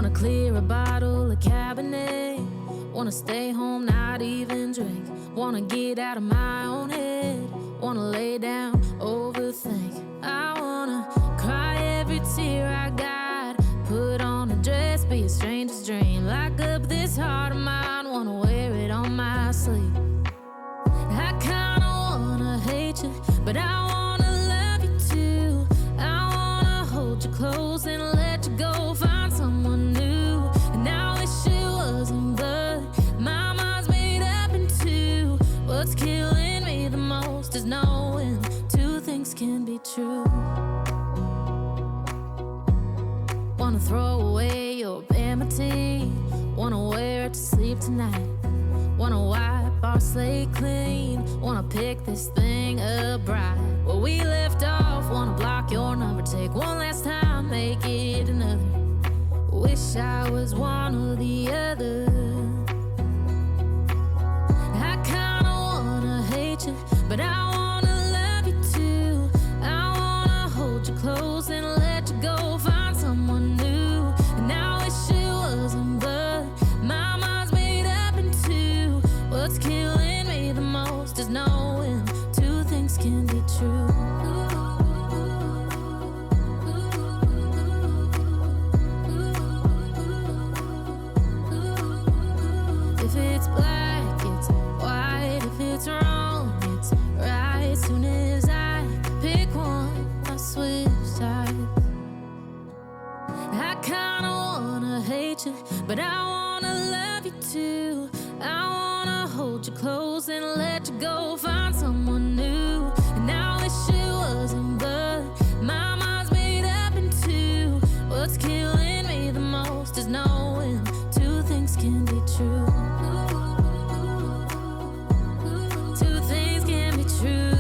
Wanna clear a bottle of Cabernet. Wanna stay home, not even drink. Wanna get out of my own head. Wanna lay down, overthink. I wanna cry every tear I got. Put on a dress, be a stranger's dream. Lock up this heart of mine, wanna wear it on my sleeve. I kinda wanna hate you, but I wanna love you too. I wanna hold you close and let you go. Find someone new, and I wish it wasn't blood. My mind's made up in two. What's killing me the most is knowing two things can be true. Wanna throw away your vanity. Wanna wear it to sleep tonight. Wanna wipe our slate clean. Wanna pick this thing up right where we left off. Wanna block your number, take one last time, make it another. Wish I was one or the other. I kinda wanna hate you, but I wanna love you too. I wanna hold you close and let you go. Find someone new, and I wish it wasn't blood. My mind's made up in two. What's killing me the most is knowing two things can be true. If it's black, it's white. If it's wrong, it's right. Soon as I pick one, I switch sides. I kinda wanna hate you, but I wanna love you too. I wanna hold you close and let you go. Find someone new, and I wish it wasn't blood. My mind's made up in two. What's killing me the most is knowing two things can be true. Two things can be true.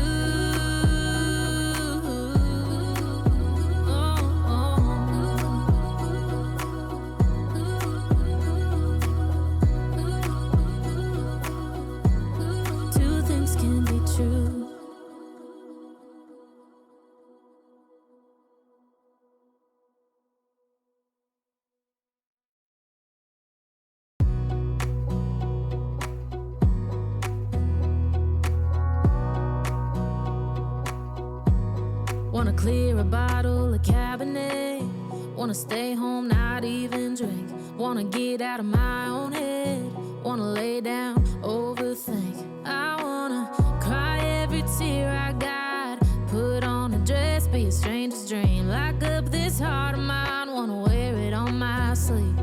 Two things can be true. Wanna clear a bottle of Cabernet. Wanna stay home, not even drink. Wanna get out of my own head. Wanna lay down, overthink. I wanna cry every tear I got. Put on a dress, be a stranger's dream. Lock up this heart of mine, wanna wear it on my sleeve.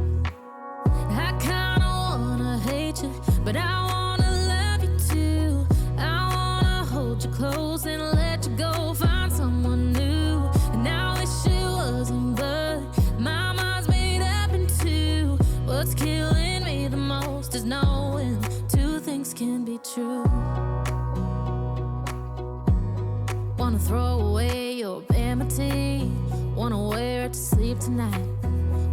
I kinda wanna hate you, but I wanna love you too. I wanna hold you close and let you go. Find someone new, and I wish it wasn't blood. My mind's made up in two. What's killing me the most is knowing two things can be true. Wanna throw away your vanity. Wanna wear it to sleep tonight.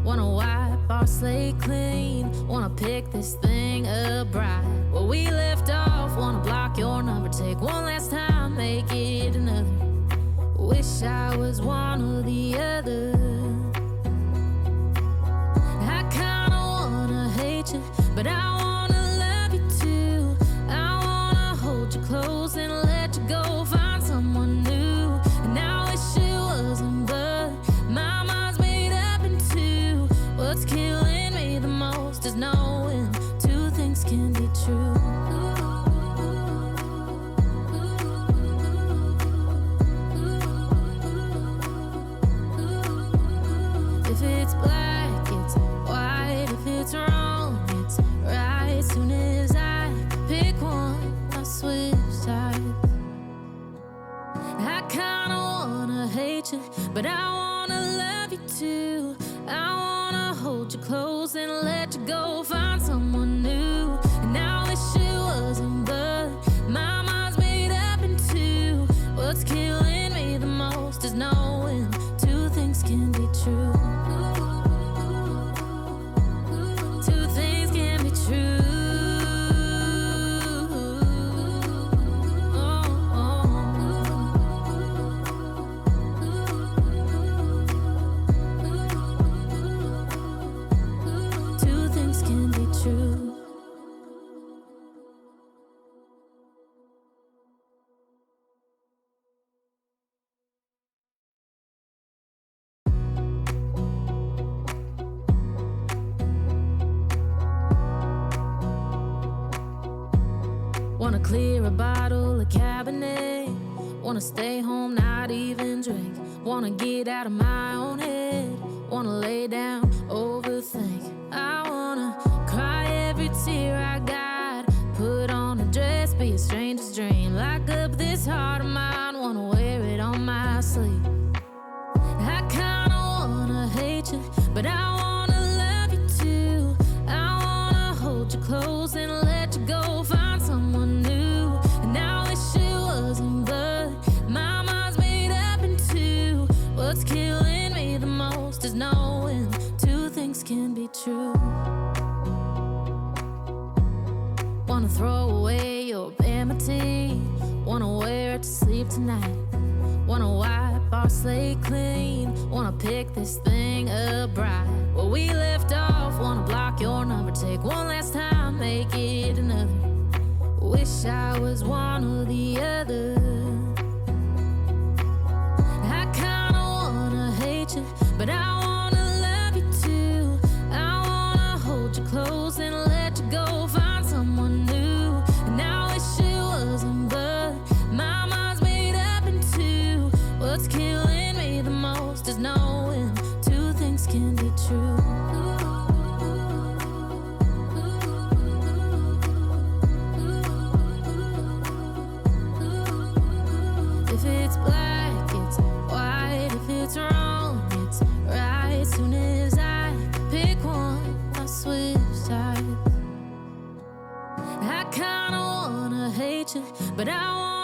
Wanna wipe our slate clean. Wanna pick this thing up right where we left off. Wanna block your number, take one last time, make it another. Wish I was one or the other. I kinda wanna hate you, but I wanna love you too. I wanna hold you close and let you go. Find someone new, and I wish it wasn't blood. My mind's made up in two. What's killing me the most is knowing two things can be true. If it's black, it's white. If it's wrong, it's right. Soon as I pick one, I switch sides. I kinda wanna hate you, but I wanna love you too. I wanna hold you close and let you go. Find someone new, and I wish it wasn't blood. My mind's made up in two. What's killing me the most is knowing two things can be true. Two things can be true. a bottle of Cabernet. Wanna stay home, not even drink. Wanna get out of my own head. Wanna lay down, overthink. I wanna cry every tear I got. Put on a dress, be a stranger's dream. Lock up this heart of mine, wanna wear it on my sleeve. I kinda wanna hate you, but I wanna love you too. I wanna hold you close and let you go, find someone new. And I wish it wasn't, but my mind's made up in two. What's killing me the most is knowing two things can be true. Wanna throw away your enmity. Wanna wear it to sleep tonight. Wanna wipe our slate clean. Wanna pick this thing up right where we left off. Wanna block your number, take one last time, make it another. Wish I was one or the other. I kinda wanna hate you, but I wanna love you too. I wanna hold you close and let you go, find someone new. And I wish it wasn't, but my mind's made up in two. What's killing me the most is knowing two things can be true. If it's black, it's white. If it's wrong, it's right. Soon as I pick one, I switch sides. I kinda wanna hate you, but I want